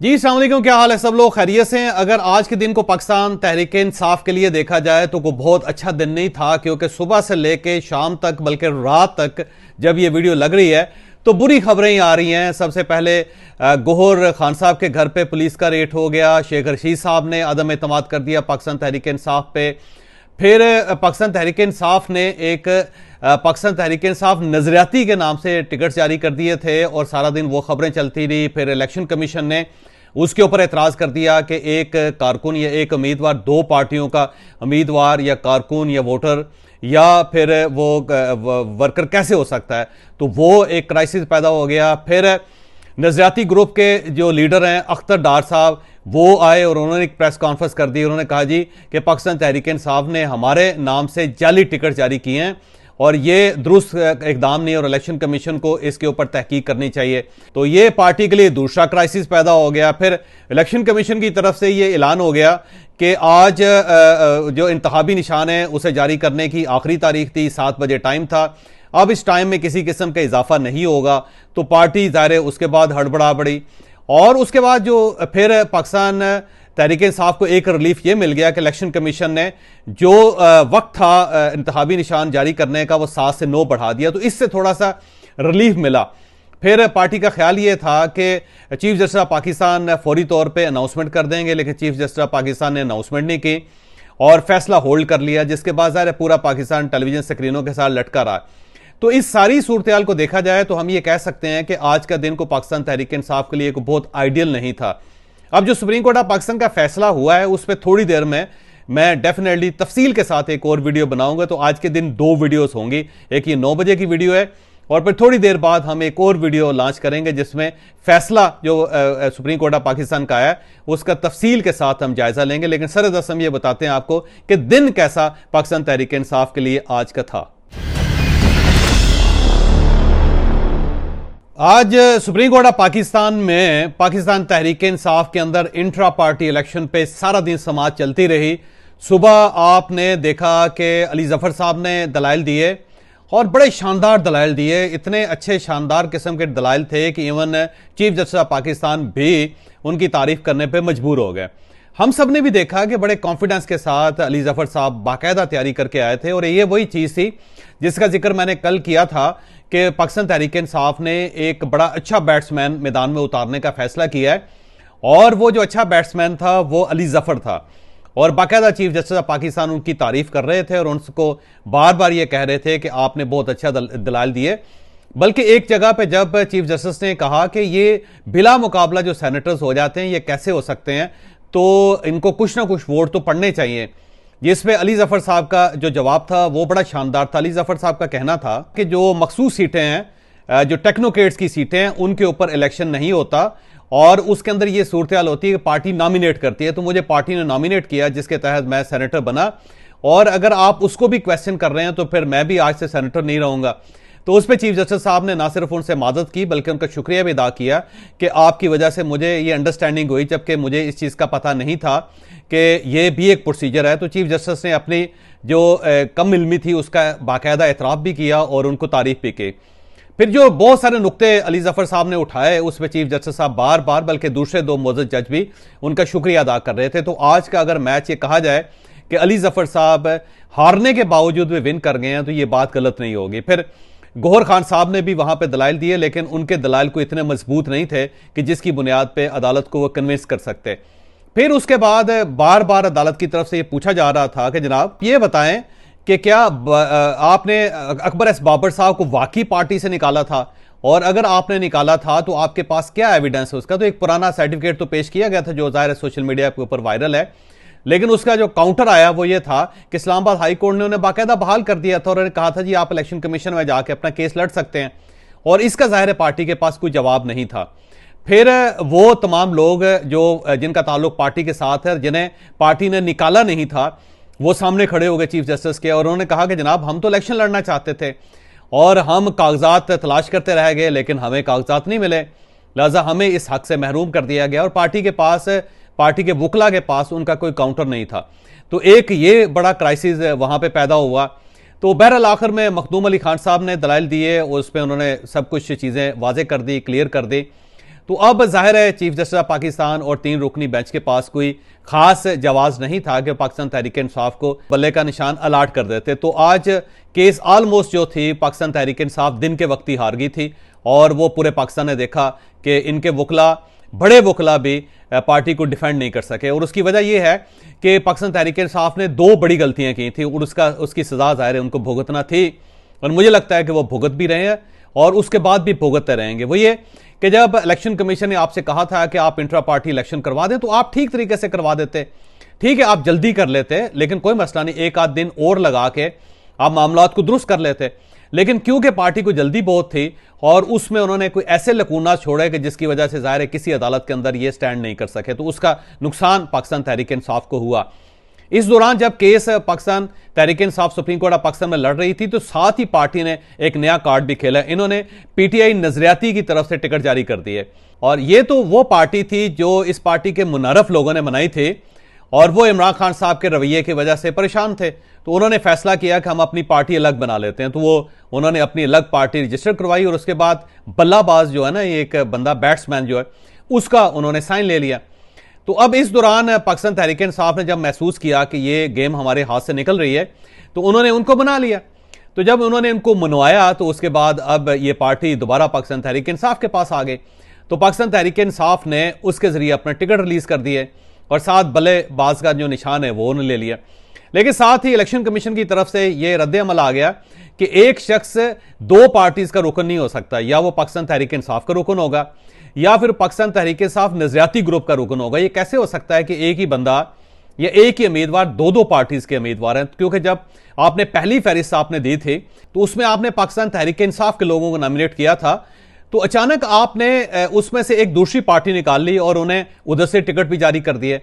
जी अस्सलाम वालेकुम, क्या हाल है सब लोग? खैरियत से हैं? अगर आज के दिन को पाकिस्तान तहरीक इंसाफ के लिए देखा जाए तो कोई बहुत अच्छा दिन नहीं था, क्योंकि सुबह से लेके शाम तक बल्कि रात तक जब ये वीडियो लग रही है तो बुरी खबरें ही आ रही हैं। सबसे पहले गौहर खान साहब के घर पे पुलिस का रेड हो गया। शेख रशीद साहब ने अदम एतमाद कर दिया पाकिस्तान तहरीक इंसाफ पे। फिर पाकिस्तान तहरीक इंसाफ ने पाकिस्तान तहरीक इंसाफ नजरियाती के नाम से टिकट जारी कर दिए थे और सारा दिन वो खबरें चलती रही। फिर इलेक्शन कमीशन ने उसके ऊपर एतराज़ कर दिया कि एक कारकुन या एक उम्मीदवार, दो पार्टियों का उम्मीदवार या कारकुन या वोटर या फिर वो वर्कर कैसे हो सकता है। तो वो एक क्राइसिस पैदा हो गया। फिर नजरियाती ग्रुप के जो लीडर हैं अख्तर डार साहब, वो आए और उन्होंने एक प्रेस कॉन्फ्रेंस कर दी। उन्होंने कहा जी कि पाकिस्तान तहरीक इंसाफ ने हमारे नाम से जाली टिकट जारी किए हैं और ये दुरुस्त इकदाम नहीं और इलेक्शन कमीशन को इसके ऊपर तहकीक करनी चाहिए। तो ये पार्टी के लिए दूसरा क्राइसिस पैदा हो गया। फिर इलेक्शन कमीशन की तरफ से ये ऐलान हो गया कि आज जो इंतखाबी निशान है उसे जारी करने की आखिरी तारीख थी, 7 बजे टाइम था। अब इस टाइम में किसी किस्म का इजाफा नहीं होगा। तो पार्टी ज़ाहिर उसके बाद हड़बड़ा पड़ी और उसके बाद जो फिर पाकिस्तान तहरीक इंसाफ को एक रिलीफ ये मिल गया कि इलेक्शन कमीशन ने जो वक्त था इंतखाबी निशान जारी करने का वो 7 से 9 बढ़ा दिया। तो इससे थोड़ा सा रिलीफ मिला। फिर पार्टी का ख्याल ये था कि चीफ जस्टिस ऑफ पाकिस्तान फौरी तौर पे अनाउंसमेंट कर देंगे, लेकिन चीफ जस्टिस ऑफ पाकिस्तान ने अनाउंसमेंट नहीं की और फैसला होल्ड कर लिया, जिसके बाद ज़ाहिर पूरा पाकिस्तान टेलीविजन स्क्रीनों के साथ लटका रहा। तो इस सारी सूरत हाल को देखा जाए तो हम ये कह सकते हैं कि आज का दिन को पाकिस्तान तहरीक इंसाफ के लिए को बहुत आइडियल नहीं था। अब जो सुप्रीम कोर्ट ऑफ पाकिस्तान का फैसला हुआ है उस पर थोड़ी देर में मैं डेफिनेटली तफसील के साथ एक और वीडियो बनाऊंगा। तो आज के दिन 2 वीडियोस होंगी, एक ये 9 बजे की वीडियो है और फिर थोड़ी देर बाद हम एक और वीडियो लॉन्च करेंगे जिसमें फैसला जो सुप्रीम कोर्ट ऑफ पाकिस्तान का है उसका तफसील के साथ हम जायजा लेंगे। लेकिन सरदस्त हम ये बताते हैं आपको कि दिन कैसा पाकिस्तान तहरीक इंसाफ के लिए आज का था। आज सुप्रीम कोर्ट ऑफ पाकिस्तान में पाकिस्तान तहरीक इंसाफ के अंदर इंट्रा पार्टी इलेक्शन पे सारा दिन समाअत चलती रही। सुबह आपने देखा कि अली जफर साहब ने दलाइल दिए और बड़े शानदार दलाइल दिए। इतने अच्छे शानदार किस्म के दलाइल थे कि even chief justice of Pakistan भी उनकी तारीफ करने पे मजबूर हो गए। हम सब ने भी देखा कि बड़े कॉन्फिडेंस के साथ अली जफर साहब बाकायदा तैयारी करके आए थे और ये वही चीज़ थी जिसका जिक्र मैंने कल किया था कि पाकिस्तान तहरीक इंसाफ ने एक बड़ा अच्छा बैट्समैन मैदान में उतारने का फैसला किया है और वो जो अच्छा बैट्समैन था वो अली जफर था और बाकायदा चीफ जस्टिस ऑफ पाकिस्तान उनकी तारीफ कर रहे थे और उनको बार बार ये कह रहे थे कि आपने बहुत अच्छा दलाल दिए। बल्कि एक जगह पे जब चीफ जस्टिस ने कहा कि ये बिला मुकाबला जो सेनेटर्स हो जाते हैं ये कैसे हो सकते हैं, तो इनको कुछ ना कुछ वोट तो पड़ने चाहिए, जिसमें अली जफर साहब का जो जवाब था वो बड़ा शानदार था। अली जफर साहब का कहना था कि जो मखसूस सीटें हैं, जो टेक्नोक्रेट्स की सीटें हैं, उनके ऊपर इलेक्शन नहीं होता और उसके अंदर ये सूरत हाल होती है कि पार्टी नॉमिनेट करती है। तो मुझे पार्टी ने नॉमिनेट किया जिसके तहत मैं सेनेटर बना और अगर आप उसको भी क्वेश्चन कर रहे हैं तो फिर मैं भी आज से सेनेटर नहीं रहूंगा। तो उस पर चीफ जस्टिस साहब ने ना सिर्फ उनसे मदद की बल्कि उनका शुक्रिया भी अदा किया कि आपकी वजह से मुझे ये अंडरस्टैंडिंग हुई, जबकि मुझे इस चीज़ का पता नहीं था कि ये भी एक प्रोसीजर है। तो चीफ जस्टिस ने अपनी जो कम इल्मी थी उसका बाकायदा एतराफ़ भी किया और उनको तारीफ भी की। फिर जो बहुत सारे नुक्ते अली जफर साहब ने उठाए उस पर चीफ जस्टिस साहब बार बार बल्कि दूसरे 2 मुअज़्ज़ज़ जज भी उनका शुक्रिया अदा कर रहे थे। तो आज का अगर मैच ये कहा जाए कि अली जफर साहब हारने के बावजूद वे विन कर गए हैं तो ये बात गलत नहीं होगी। फिर गौहर खान साहब ने भी वहां पे दलाइल दिए, लेकिन उनके दलाइल को इतने मजबूत नहीं थे कि जिसकी बुनियाद पे अदालत को वो कन्विंस कर सकते। फिर उसके बाद बार बार अदालत की तरफ से ये पूछा जा रहा था कि जनाब ये बताएं कि क्या आपने अकबर एस बाबर साहब को वाकई पार्टी से निकाला था और अगर आपने निकाला था तो आपके पास क्या एविडेंस है उसका। तो एक पुराना सर्टिफिकेट तो पेश किया गया था जो ज़ाहिर सोशल मीडिया के ऊपर वायरल है, लेकिन उसका जो काउंटर आया वो ये था कि इस्लामाबाद हाई कोर्ट ने उन्हें बाकायदा बहाल कर दिया था और उन्होंने कहा था जी आप इलेक्शन कमीशन में जाके अपना केस लड़ सकते हैं और इसका ज़ाहिर पार्टी के पास कोई जवाब नहीं था। फिर वो तमाम लोग जो जिनका ताल्लुक पार्टी के साथ है, जिन्हें पार्टी ने निकाला नहीं था, वो सामने खड़े हो गए चीफ जस्टिस के और उन्होंने कहा कि जनाब हम तो इलेक्शन लड़ना चाहते थे और हम कागजात तलाश करते रह गए लेकिन हमें कागजात नहीं मिले, लिहाजा हमें इस हक से महरूम कर दिया गया और पार्टी के वकला के पास उनका कोई काउंटर नहीं था। तो एक ये बड़ा क्राइसिस वहाँ पे पैदा हुआ। तो बहरहाल आखिर में मखदूम अली खान साहब ने दलाइल दिए और उस पर उन्होंने सब कुछ चीज़ें वाजे कर दी, क्लियर कर दी। तो अब जाहिर है चीफ जस्टिस ऑफ पाकिस्तान और 3 रुकनी बेंच के पास कोई खास जवाब नहीं था कि पाकिस्तान तहरीक इंसाफ को बल्ले का निशान अलाट कर देते। तो आज केस ऑलमोस्ट जो थी पाकिस्तान तहरीक इंसाफ दिन के वक्त ही हार गई थी और वो पूरे पाकिस्तान ने देखा कि इनके वकला, बड़े वकला भी पार्टी को डिफेंड नहीं कर सके। और उसकी वजह यह है कि पाकिस्तान तहरीक इंसाफ ने 2 बड़ी गलतियां की थी और उसकी सजा जाहिर है उनको भुगतना थी और मुझे लगता है कि वो भुगत भी रहे हैं और उसके बाद भी भुगतते रहेंगे। वो ये कि जब इलेक्शन कमीशन ने आपसे कहा था कि आप इंट्रा पार्टी इलेक्शन करवा दें तो आप ठीक तरीके से करवा देते, ठीक है आप जल्दी कर लेते, लेकिन कोई मसला नहीं, 1 आध दिन और लगा के आप मामलात को दुरुस्त कर लेते। लेकिन क्योंकि पार्टी को जल्दी बहुत थी और उसमें उन्होंने कोई ऐसे लकूना छोड़े कि जिसकी वजह से जाहिर है किसी अदालत के अंदर ये स्टैंड नहीं कर सके, तो उसका नुकसान पाकिस्तान तहरीक इंसाफ को हुआ। इस दौरान जब case Pakistan Tehreek Insaf supreme court of Pakistan में लड़ रही थी तो साथ ही पार्टी ने एक नया कार्ड भी खेला। इन्होंने पीटीआई नजरियाती की तरफ से टिकट जारी कर दिए और ये तो वो पार्टी थी जो इस पार्टी के मुनारफ लोगों ने बनाई थी और वो इमरान खान साहब के रवैये की वजह से परेशान थे। तो उन्होंने फैसला किया कि हम अपनी पार्टी अलग बना लेते हैं, तो वो उन्होंने अपनी अलग पार्टी रजिस्टर करवाई और उसके बाद बल्लाबाज जो है ना, एक बंदा बैट्समैन जो है, उसका उन्होंने साइन ले लिया। तो अब इस दौरान पाकिस्तान तहरीक इंसाफ ने जब महसूस किया कि ये गेम हमारे हाथ से निकल रही है तो उन्होंने उनको बना लिया। तो जब उन्होंने इनको मनवाया तो उसके बाद अब ये पार्टी दोबारा पाकिस्तान तहरीक इंसाफ के पास आ गई। तो पाकिस्तान तहरीक इंसाफ ने उसके जरिए अपना टिकट रिलीज कर दिए और साथ बल्लेबाज का जो निशान है वो उन्होंने ले लिया। लेकिन साथ ही इलेक्शन कमीशन की तरफ से यह रद्द अमल आ गया कि एक शख्स 2 पार्टीज का रुकन नहीं हो सकता, या वो पाकिस्तान तहरीक इंसाफ का रुकन होगा या फिर पाकिस्तान तहरीक इंसाफ नजरियाती ग्रुप का रुकन होगा। ये कैसे हो सकता है कि एक ही बंदा या एक ही उम्मीदवार 2 पार्टीज के उम्मीदवार हैं? क्योंकि जब आपने पहली फहरिस्त आपने दी थी तो उसमें आपने पाकिस्तान तहरीक इंसाफ के लोगों को नॉमिनेट किया था, तो अचानक आपने उसमें से एक दूसरी पार्टी निकाल ली और उन्हें उधर से टिकट भी जारी कर दिए।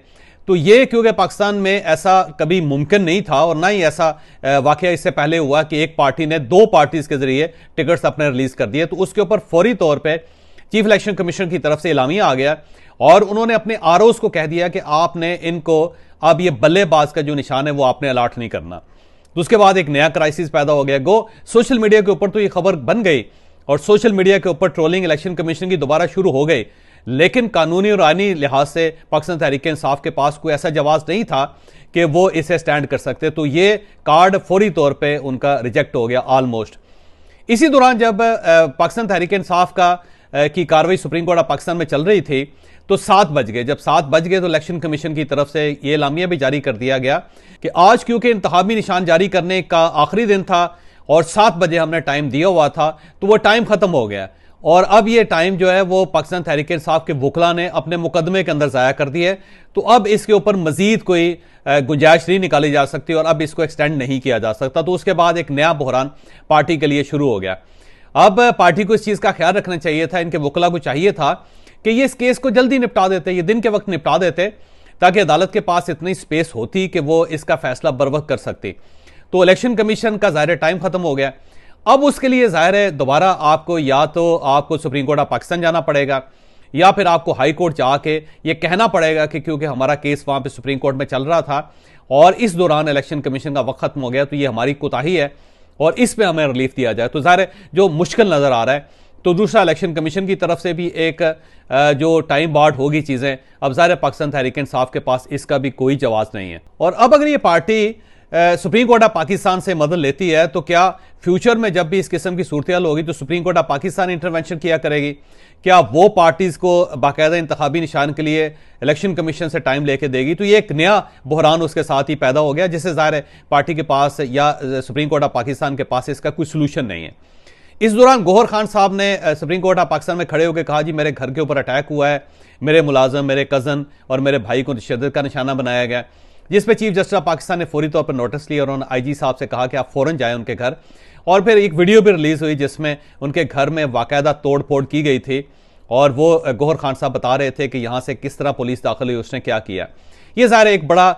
तो ये क्योंकि पाकिस्तान में ऐसा कभी मुमकिन नहीं था और ना ही ऐसा वाकया इससे पहले हुआ कि एक पार्टी ने 2 पार्टीज के जरिए टिकट्स अपने रिलीज कर दिए, तो उसके ऊपर फौरी तौर पर चीफ इलेक्शन कमीशन की तरफ से इलामिया आ गया और उन्होंने अपने आरओज को कह दिया कि आपने इनको अब ये बल्लेबाज का जो निशान है वो आपने अलाट नहीं करना। तो उसके बाद एक नया क्राइसिस पैदा हो गया। गो सोशल मीडिया के ऊपर तो ये खबर बन गई और सोशल मीडिया के ऊपर ट्रोलिंग इलेक्शन कमीशन की दोबारा शुरू हो गई, लेकिन कानूनी और आईनी लिहाज से पाकिस्तान तहरीक इंसाफ के पास कोई ऐसा जवाब नहीं था कि वो इसे स्टैंड कर सकते। तो ये कार्ड फौरी तौर पर उनका रिजेक्ट हो गया ऑलमोस्ट। इसी दौरान जब पाकिस्तान तहरीक इंसाफ की कार्रवाई सुप्रीम कोर्ट ऑफ पाकिस्तान में चल रही थी तो 7 बज गए। जब 7 बज गए तो इलेक्शन कमीशन की तरफ से यह एलामिया भी जारी कर दिया गया कि आज क्योंकि इंतखाबी निशान जारी करने का आखिरी दिन था और 7 बजे हमने टाइम दिया हुआ था तो वो टाइम खत्म हो गया और अब ये टाइम जो है वो पाकिस्तान तहरीक इंसाफ के वकला ने अपने मुकदमे के अंदर जाया कर दिया है। तो अब इसके ऊपर मजीद कोई गुंजाइश नहीं निकाली जा सकती और अब इसको एक्सटेंड नहीं किया जा सकता। तो उसके बाद एक नया बहरान पार्टी के लिए शुरू हो गया। अब पार्टी को इस चीज का ख्याल रखना चाहिए था, इनके वकला को चाहिए था कि ये इस केस को जल्दी निपटा देते, ये दिन के वक्त निपटा देते ताकि अदालत के पास इतनी स्पेस होती कि वो इसका फैसला बर वक्त कर सकती। तो इलेक्शन कमीशन का ज़ाहिर टाइम खत्म हो गया। अब उसके लिए ज़ाहिर है दोबारा आपको या तो आपको सुप्रीम कोर्ट ऑफ पाकिस्तान जाना पड़ेगा या फिर आपको हाई कोर्ट जाके ये कहना पड़ेगा कि क्योंकि हमारा केस वहां पे सुप्रीम कोर्ट में चल रहा था और इस दौरान इलेक्शन कमीशन का वक्त खत्म हो गया, तो ये हमारी कोताही है और इस पे हमें रिलीफ दिया जाए। तो ज़ाहिर है जो मुश्किल नज़र आ रहा है। तो दूसरा इलेक्शन कमीशन की तरफ से भी एक जो टाइम बार्ड होगी चीज़ें, अब ज़ाहिर है पाकिस्तान तहरीक इंसाफ के पास इसका भी कोई जवाब नहीं है। और अब अगर ये party supreme court of Pakistan से मदद लेती है तो क्या फ्यूचर में जब भी इस किस्म की सूरत हाल होगी तो supreme court of Pakistan intervention किया करेगी? क्या वो पार्टीज को बाकायदा इंतखाबी निशान के लिए इलेक्शन कमीशन से टाइम लेके देगी? तो ये एक नया बहरान उसके साथ ही पैदा हो गया जिससे ज़ाहिर है पार्टी के पास या सुप्रीम कोर्ट ऑफ पाकिस्तान के पास इसका कोई सोल्यूशन नहीं है। इस दौरान गौहर खान साहब ने सुप्रीम कोर्ट ऑफ पाकिस्तान में खड़े होकर कहा, जी मेरे घर के ऊपर अटैक हुआ है, मेरे मुलाजम, मेरे कज़न और मेरे भाई को तशद्दुद का निशाना बनाया गया, जिस पे चीफ जस्टिस ऑफ पाकिस्तान ने फौरी तौर पर नोटिस लिया और उन्होंने आईजी साहब से कहा कि आप फौरन जाएं उनके घर। और फिर एक वीडियो भी रिलीज हुई जिसमें उनके घर में बाकायदा तोड़ फोड़ की गई थी और वो गौहर खान साहब बता रहे थे कि यहाँ से किस तरह पुलिस दाखिल हुई, उसने क्या किया। ये ज़ाहिर एक बड़ा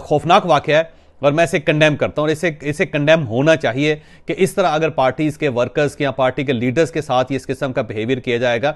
खौफनाक वाक़या है और मैं इसे कंडेम करता हूं और इसे कंडेम होना चाहिए कि इस तरह अगर पार्टीज के वर्कर्स के या पार्टी के लीडर्स के साथ इस किस्म का बिहेवियर किया जाएगा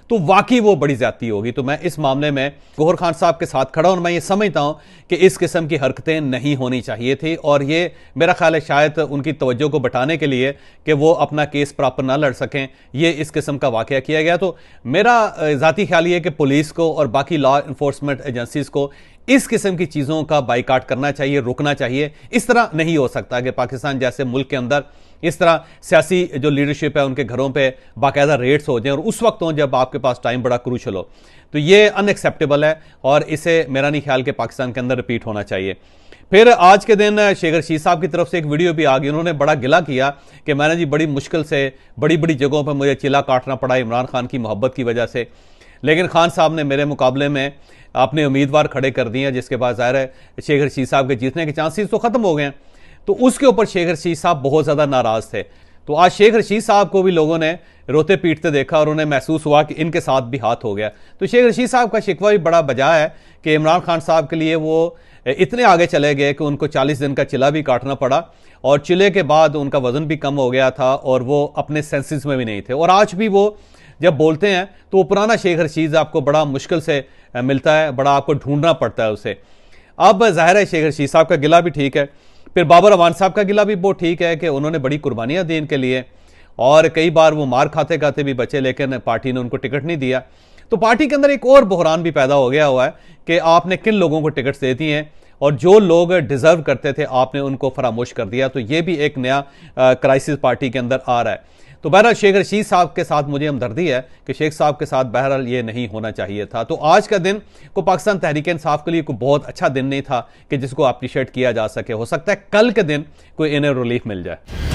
तो वाकई वो बड़ी ज्यादती होगी। तो मैं इस मामले में गौहर खान साहब के साथ खड़ा हूं और मैं ये समझता हूं कि इस किस्म की हरकतें नहीं होनी चाहिए थी और ये मेरा ख्याल है शायद उनकी तवज्जो को बटाने के लिए कि वो अपना केस प्रॉपर ना लड़ सकें, ये इस किस्म का वाकया किया गया। तो मेरा जाती ख्याल ये है कि पुलिस को और बाकी लॉ इन्फोर्समेंट एजेंसीज को इस किस्म की चीज़ों का बाइकाट करना चाहिए, रुकना चाहिए। इस तरह नहीं हो सकता कि पाकिस्तान जैसे मुल्क के अंदर इस तरह सियासी जो लीडरशिप है उनके घरों पे बाकायदा रेड्स हो जाएं और उस वक्त हो जब आपके पास टाइम बड़ा क्रूशल हो। तो ये अनएक्सेप्टेबल है और इसे मेरा नहीं ख्याल कि पाकिस्तान के अंदर रिपीट होना चाहिए। फिर आज के दिन शेख रशीद साहब की तरफ से एक वीडियो भी आ गई, उन्होंने बड़ा गिला किया कि मैंने जी बड़ी मुश्किल से बड़ी बड़ी जगहों पर मुझे चिल्ला काटना पड़ा इमरान खान की मोहब्बत की वजह से, लेकिन खान साहब ने मेरे मुकाबले में अपने उम्मीदवार खड़े कर दिए जिसके बाद ज़ाहिर है शेख रशीद साहब के जीतने के चांसेस तो ख़त्म हो गए हैं। तो उसके ऊपर शेख रशीद साहब बहुत ज़्यादा नाराज़ थे। तो आज शेख रशीद साहब को भी लोगों ने रोते पीटते देखा और उन्हें महसूस हुआ कि इनके साथ भी हाथ हो गया। तो शेख रशीद साहब का शिकवा भी बड़ा बजा है कि इमरान खान साहब के लिए वो इतने आगे चले गए कि उनको 40 दिन का चिल्ला भी काटना पड़ा और चिल्ले के बाद उनका वज़न भी कम हो गया था और वो अपने सेंसेस में भी नहीं थे। और आज भी वो जब बोलते हैं तो वो पुराना शेख रशीद आपको बड़ा मुश्किल से मिलता है, बड़ा आपको ढूंढना पड़ता है उसे। अब ज़ाहिर है शेख रशीद साहब का गिला भी ठीक है, फिर बाबर अवान साहब का गिला भी बहुत ठीक है कि उन्होंने बड़ी कुर्बानियाँ दी इनके लिए और कई बार वो मार खाते खाते भी बचे लेकिन पार्टी ने उनको टिकट नहीं दिया। तो पार्टी के अंदर एक और बहरान भी पैदा हो गया हुआ है कि आपने किन लोगों को टिकट्स दे दी हैं और जो लोग डिजर्व करते थे आपने उनको फरामोश कर दिया। तो ये भी एक नया क्राइसिस पार्टी के अंदर आ रहा है। तो बहरहाल शेख रशीद साहब के साथ मुझे हमदर्दी है कि शेख साहब के साथ बहरहाल ये नहीं होना चाहिए था। तो आज का दिन को पाकिस्तान तहरीक इंसाफ के लिए कोई बहुत अच्छा दिन नहीं था कि जिसको अप्रिशिएट किया जा सके। हो सकता है कल के दिन कोई इन्हें रिलीफ मिल जाए।